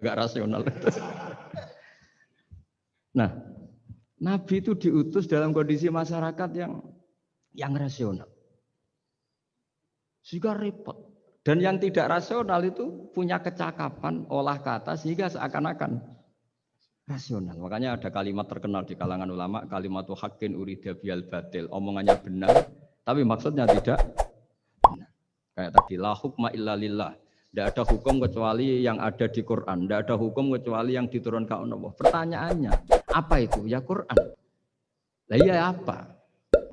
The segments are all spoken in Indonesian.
enggak rasional. Nah, Nabi itu diutus dalam kondisi masyarakat yang rasional. Sehingga repot. Dan yang tidak rasional itu punya kecakapan olah kata sehingga seakan-akan rasional. Makanya ada kalimat terkenal di kalangan ulama, kalimatu haqqin urida biyal batil. Omongannya benar, tapi maksudnya tidak benar. Kayak tadi, la hukma illa lillah. Tidak ada hukum kecuali yang ada di Quran. Tidak ada hukum kecuali yang diturunkan Allah. Pertanyaannya, apa itu? Ya Quran. Lah iya apa?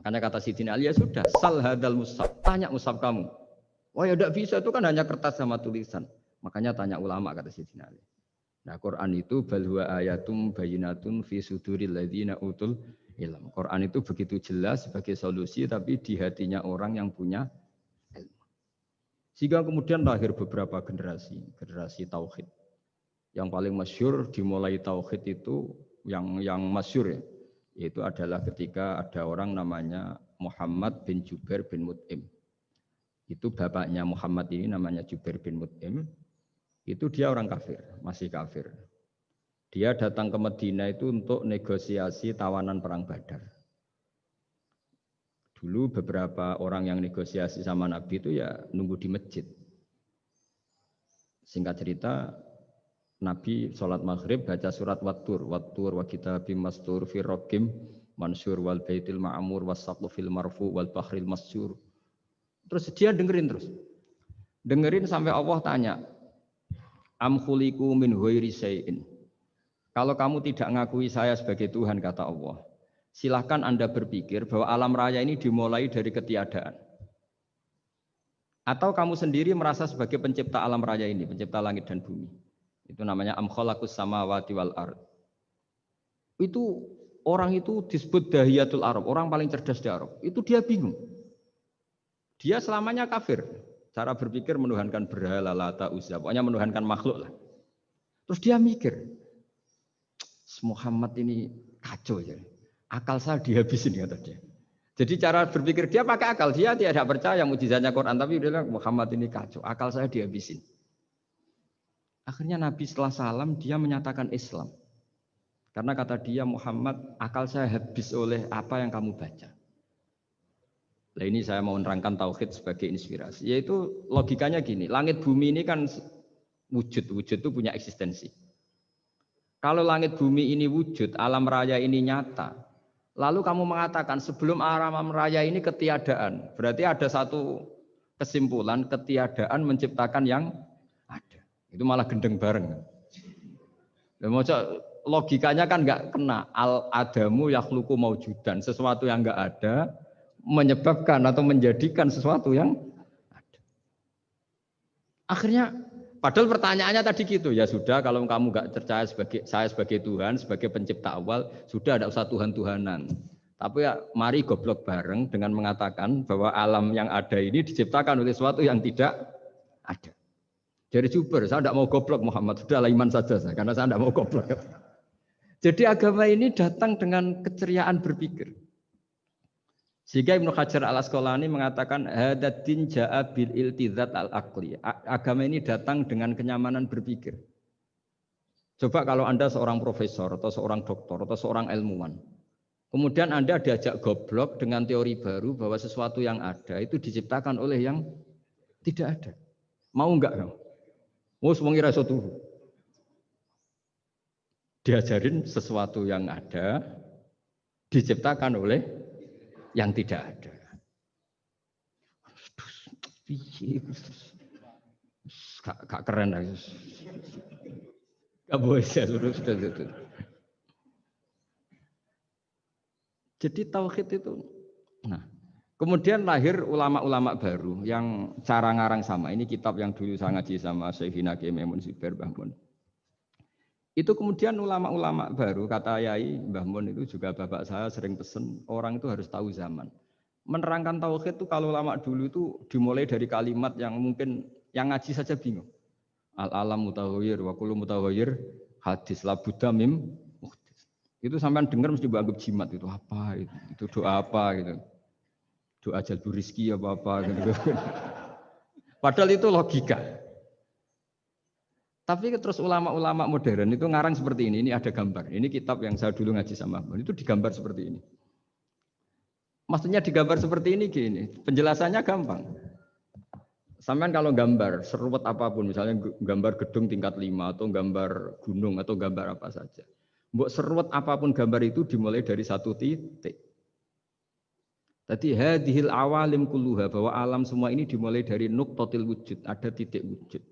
Makanya kata Sidin Ali, ya sudah, sal hadal mushaf. Tanya mushaf kamu. Oh ya tidak bisa, itu kan hanya kertas sama tulisan. Makanya tanya ulama, kata Sidin Ali. Nah, Quran itu bal huwa ayatum bayyinatun fi suduril ladzina utul ilm. Quran itu begitu jelas sebagai solusi tapi di hatinya orang yang punya ilmu. Sehingga kemudian lahir beberapa generasi tauhid. Yang paling masyhur dimulai tauhid itu yang masyhur ya, yaitu adalah ketika ada orang namanya Muhammad bin Jubair bin Mut'im. Itu bapaknya Muhammad ini namanya Jubair bin Mut'im. Itu dia orang kafir, masih kafir. Dia datang ke Madinah itu untuk negosiasi tawanan perang Badar. Dulu beberapa orang yang negosiasi sama Nabi itu ya nunggu di masjid. Singkat cerita, Nabi sholat maghrib baca surat Wattur wa kitabim mastur fi raqim mansur wal baitil ma'mur was saqfu fil marfu wal bahril masyur. Terus dia dengerin sampai Allah tanya, am khuliqu min ghairi syai'in. Kalau kamu tidak ngakui saya sebagai Tuhan, kata Allah, silahkan Anda berpikir bahwa alam raya ini dimulai dari ketiadaan. Atau kamu sendiri merasa sebagai pencipta alam raya ini, pencipta langit dan bumi. Itu namanya am khalaqus samawati wal ard. Itu orang itu disebut dahiyatul Arab, orang paling cerdas di Arab. Itu dia bingung. Dia selamanya kafir. Cara berpikir menuhankan berhala, Lata, Uzza, pokoknya menuhankan makhluk lah. Terus dia mikir, Muhammad ini kacau ya. Akal saya dihabisin, kata dia. Jadi cara berpikir dia pakai akal, dia tidak percaya mukjizatnya Quran, tapi dia bilang Muhammad ini kacau, akal saya dihabisin. Akhirnya Nabi setelah salam dia menyatakan Islam. Karena kata dia Muhammad, akal saya habis oleh apa yang kamu baca. Nah ini saya mau menerangkan tauhid sebagai inspirasi. Yaitu logikanya gini, langit bumi ini kan wujud itu punya eksistensi. Kalau langit bumi ini wujud, alam raya ini nyata, lalu kamu mengatakan sebelum alam raya ini ketiadaan, berarti ada satu kesimpulan ketiadaan menciptakan yang ada. Itu malah gendeng bareng. Logikanya kan nggak kena. Al-adamu yakhluqu maujudan, sesuatu yang nggak ada menyebabkan atau menjadikan sesuatu yang ada. Akhirnya, padahal pertanyaannya tadi gitu, ya sudah kalau kamu nggak percaya saya sebagai Tuhan, sebagai pencipta awal, sudah ada usah Tuhan-Tuhanan. Tapi ya mari goblok bareng dengan mengatakan bahwa alam yang ada ini diciptakan oleh sesuatu yang tidak ada. Jadi Jubair, saya tidak mau goblok Muhammad, sudah iman saja saya, karena saya tidak mau goblok. Jadi agama ini datang dengan keceriaan berpikir. Sehingga Ibnu Hajar al-Asqalani mengatakan hadatin ja'a bil iltizat al-aqli. Agama ini datang dengan kenyamanan berpikir. Coba kalau Anda seorang profesor atau seorang doktor atau seorang ilmuwan, kemudian Anda diajak goblok dengan teori baru bahwa sesuatu yang ada itu diciptakan oleh yang tidak ada. Mau enggak kamu? Mau semuanya rasa tuh. Diajarin sesuatu yang ada diciptakan oleh yang tidak ada. Gak keren lagi. Gak boleh saya sudah. Jadi tauhid itu. Nah, kemudian lahir ulama-ulama baru yang cara ngarang sama. Ini kitab yang dulu saya ngaji sama Syekhina Kiai Maimun Zubair Mbah Mun. Itu kemudian ulama-ulama baru, kata Yai Mbah Mun itu juga bapak saya sering pesen, orang itu harus tahu zaman. Menerangkan tauhid itu kalau ulama dulu itu dimulai dari kalimat yang mungkin yang ngaji saja bingung. Al-alam mutaghayyir wa kullu mutaghayyir hadis la budda mim muhdits. Itu sampean dengar mesti anggap jimat itu apa itu doa apa gitu. Doa jalbur rizki apa gitu. Padahal itu logika. Tapi terus ulama-ulama modern itu ngarang seperti ini ada gambar. Ini kitab yang saya dulu ngaji sama itu digambar seperti ini. Maksudnya digambar seperti ini gini, penjelasannya gampang. Sampean kalau gambar seruat apapun, misalnya gambar gedung tingkat 5 atau gambar gunung atau gambar apa saja. Mbok seruat apapun gambar itu dimulai dari satu titik. Tadi hadhil awalim kulluha, bahwa alam semua ini dimulai dari nuqtatil wujud, ada titik wujud.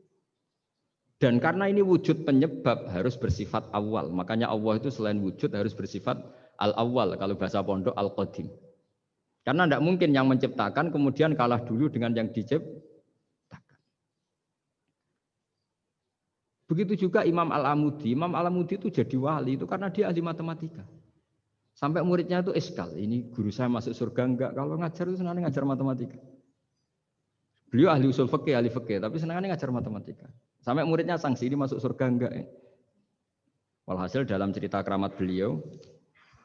Dan karena ini wujud penyebab harus bersifat awal. Makanya Allah itu selain wujud harus bersifat al-awwal, kalau bahasa pondok al-qadim. Karena tidak mungkin yang menciptakan kemudian kalah dulu dengan yang diciptakan. Begitu juga Imam Al-Amudi. Imam Al-Amudi itu jadi wali itu karena dia ahli matematika. Sampai muridnya itu iskal. Ini guru saya masuk surga enggak? Kalau ngajar itu senang ngajar matematika. Beliau ahli usul fikih, ahli fikih, tapi senangnya ngajar matematika. Sampai muridnya sanksi, ini masuk surga enggak? Walhasil dalam cerita keramat beliau,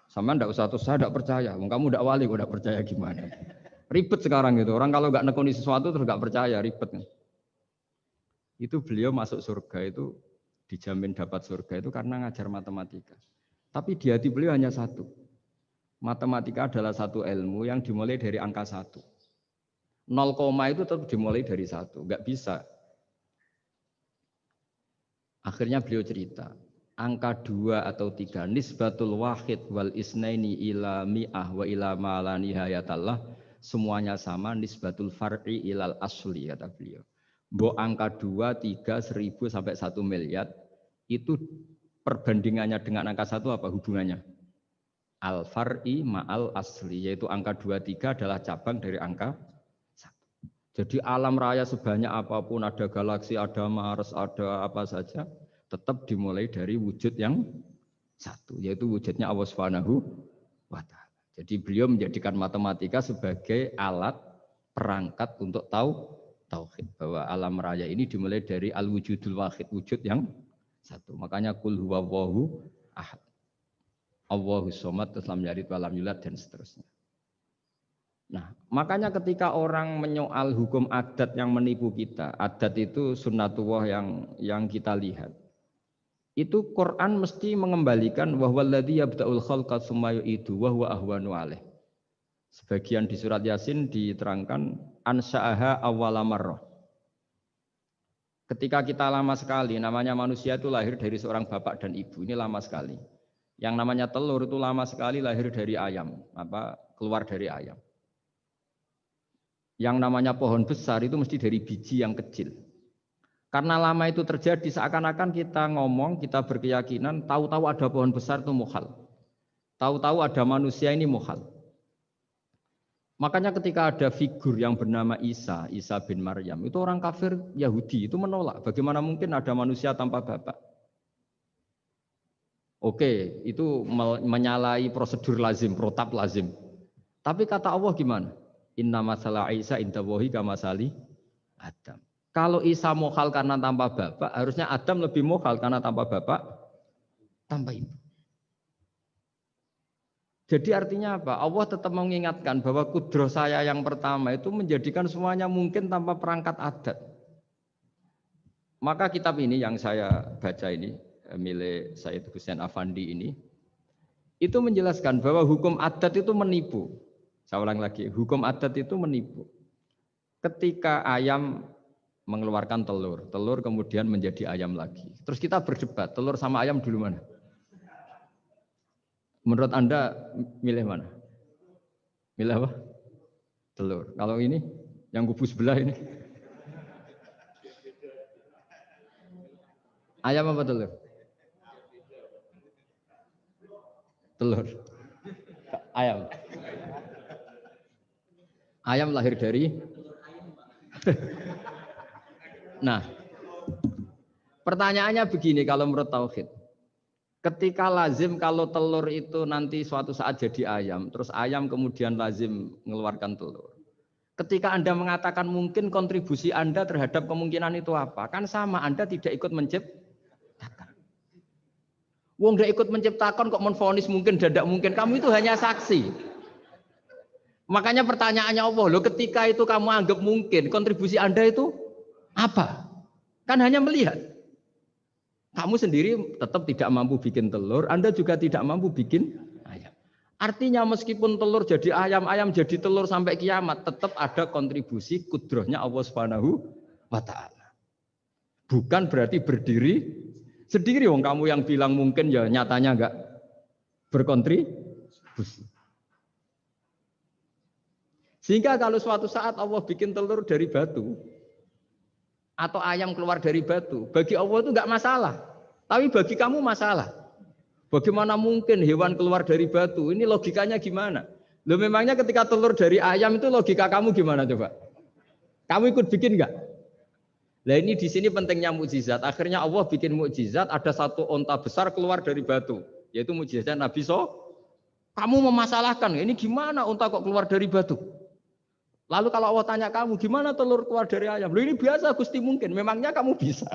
sama ndak usah terus saya ndak percaya. Kamu ndak wali, kok ndak percaya gimana? Ribet sekarang gitu. Orang kalau nggak nekuni sesuatu terus nggak percaya, ribet. Itu beliau masuk surga itu dijamin dapat surga itu karena ngajar matematika. Tapi di hati beliau hanya satu. Matematika adalah satu ilmu yang dimulai dari angka 1. 0, itu tetap dimulai dari 1, nggak bisa. Akhirnya beliau cerita, angka 2 atau 3, nisbatul wahid wal isnaini ila mi'ah wa ila ma la nihayatallah, semuanya sama, nisbatul far'i ilal asli, kata beliau. Mbok angka 2, 3, 1000 sampai 1 miliar, itu perbandingannya dengan angka 1 apa hubungannya? Al-far'i ma'al asli, yaitu angka 2, 3 adalah cabang dari angka 1. Jadi alam raya sebanyak apapun, ada galaksi, ada Mars, ada apa saja, tetap dimulai dari wujud yang 1, yaitu wujudnya Allah Subhanahu wa ta'ala. Jadi beliau menjadikan matematika sebagai alat perangkat untuk tauhid, bahwa alam raya ini dimulai dari al-wujudul wahid, wujud yang 1. Makanya kul huwallahu ahad, Allahus somad, lam yalid walam yulad, dan seterusnya. Nah, makanya ketika orang menyoal hukum adat yang menipu kita, adat itu sunnatullah yang kita lihat. Itu Quran mesti mengembalikan wahwaladzi yabda'ul khalqa tsumma yu'idu wa huwa ahwanu alaih. Sebagian di surat Yasin diterangkan ansha'aha awwala marrah. Ketika kita lama sekali, namanya manusia itu lahir dari seorang bapak dan ibu, ini lama sekali. Yang namanya telur itu lama sekali lahir dari ayam, keluar dari ayam. Yang namanya pohon besar itu mesti dari biji yang kecil. Karena lama itu terjadi, seakan-akan kita ngomong, kita berkeyakinan, tahu-tahu ada pohon besar itu muhal. Tahu-tahu ada manusia ini muhal. Makanya ketika ada figur yang bernama Isa bin Maryam, itu orang kafir Yahudi itu menolak. Bagaimana mungkin ada manusia tanpa bapak? Oke, itu menyalahi prosedur lazim, protap lazim. Tapi kata Allah gimana? Inna masalah Isa indawahi kamasali Adam. Kalau Isa mohal karena tanpa bapak, harusnya Adam lebih mohal karena tanpa bapak, tanpa ibu. Jadi artinya apa? Allah tetap mengingatkan bahwa kudroh saya yang pertama itu menjadikan semuanya mungkin tanpa perangkat adat. Maka kitab ini yang saya baca ini, milik Sayyid Husain Afandi ini, itu menjelaskan bahwa hukum adat itu menipu. Saya ulang lagi, hukum adat itu menipu. Ketika ayam mengeluarkan telur, telur kemudian menjadi ayam lagi. Terus kita berdebat, telur sama ayam dulu mana? Menurut Anda milih mana? Milih apa? Telur. Kalau ini, yang kubu sebelah ini. Ayam apa telur? Telur. Ayam. Ayam lahir dari. Nah, pertanyaannya begini kalau menurut tauhid. Ketika lazim kalau telur itu nanti suatu saat jadi ayam, terus ayam kemudian lazim mengeluarkan telur. Ketika Anda mengatakan mungkin kontribusi Anda terhadap kemungkinan itu apa? Kan sama, Anda tidak ikut menciptakan. Wong tidak ikut menciptakan kok menvonis mungkin dan tidak mungkin. Kamu itu hanya saksi. Makanya pertanyaannya Allah, loh ketika itu kamu anggap mungkin, kontribusi Anda itu apa? Kan hanya melihat. Kamu sendiri tetap tidak mampu bikin telur, Anda juga tidak mampu bikin ayam. Artinya meskipun telur jadi ayam, ayam jadi telur sampai kiamat, tetap ada kontribusi kudrohnya Allah Subhanahu wa Ta'ala. Bukan berarti berdiri sendiri. Wong kamu yang bilang mungkin ya nyatanya enggak berkontribusi. Sehingga kalau suatu saat Allah bikin telur dari batu, atau ayam keluar dari batu, bagi Allah itu enggak masalah. Tapi bagi kamu masalah. Bagaimana mungkin hewan keluar dari batu? Ini logikanya gimana? Loh memangnya ketika telur dari ayam itu logika kamu gimana coba? Kamu ikut bikin enggak? Nah ini di sini pentingnya mukjizat. Akhirnya Allah bikin mukjizat, ada satu onta besar keluar dari batu, yaitu mukjizat Nabi Kamu memasalahkan, ini gimana onta kok keluar dari batu? Lalu kalau Allah tanya kamu, gimana telur keluar dari ayam? Loh ini biasa Gusti mungkin, memangnya kamu bisa.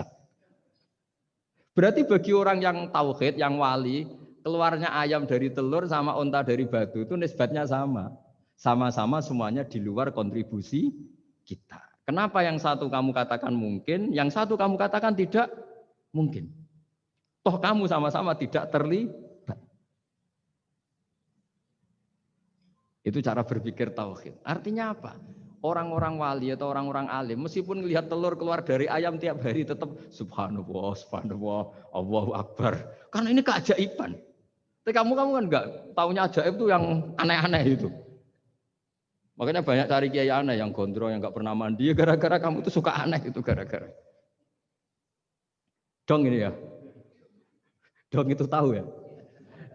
Berarti bagi orang yang tauhid, yang wali, keluarnya ayam dari telur sama onta dari batu itu nisbatnya sama. Sama-sama semuanya di luar kontribusi kita. Kenapa yang satu kamu katakan mungkin, yang satu kamu katakan tidak mungkin? Toh kamu sama-sama tidak terlibat. Itu cara berpikir tauhid. Artinya apa? Orang-orang wali atau orang-orang alim meskipun melihat telur keluar dari ayam tiap hari tetap subhanallah, subhanallah, Allahu akbar. Karena ini keajaiban. Tapi kamu kan enggak taunya ajaib itu yang aneh-aneh itu. Makanya banyak cari kiai aneh yang gondrong yang enggak pernah mandi gara-gara kamu itu suka aneh itu gara-gara. Dong ini ya. Dong itu tahu ya.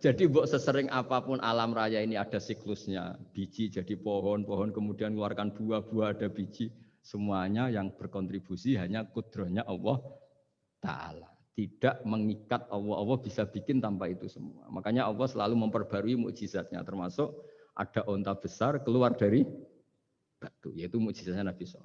Jadi buat sesering apapun alam raya ini ada siklusnya. Biji jadi pohon, pohon kemudian keluarkan buah, buah ada biji. Semuanya yang berkontribusi hanya kudrohnya Allah Ta'ala. Tidak mengikat Allah. Allah bisa bikin tanpa itu semua. Makanya Allah selalu memperbarui mukjizatnya. Termasuk ada onta besar keluar dari batu. Yaitu mukjizatnya Nabi SAW.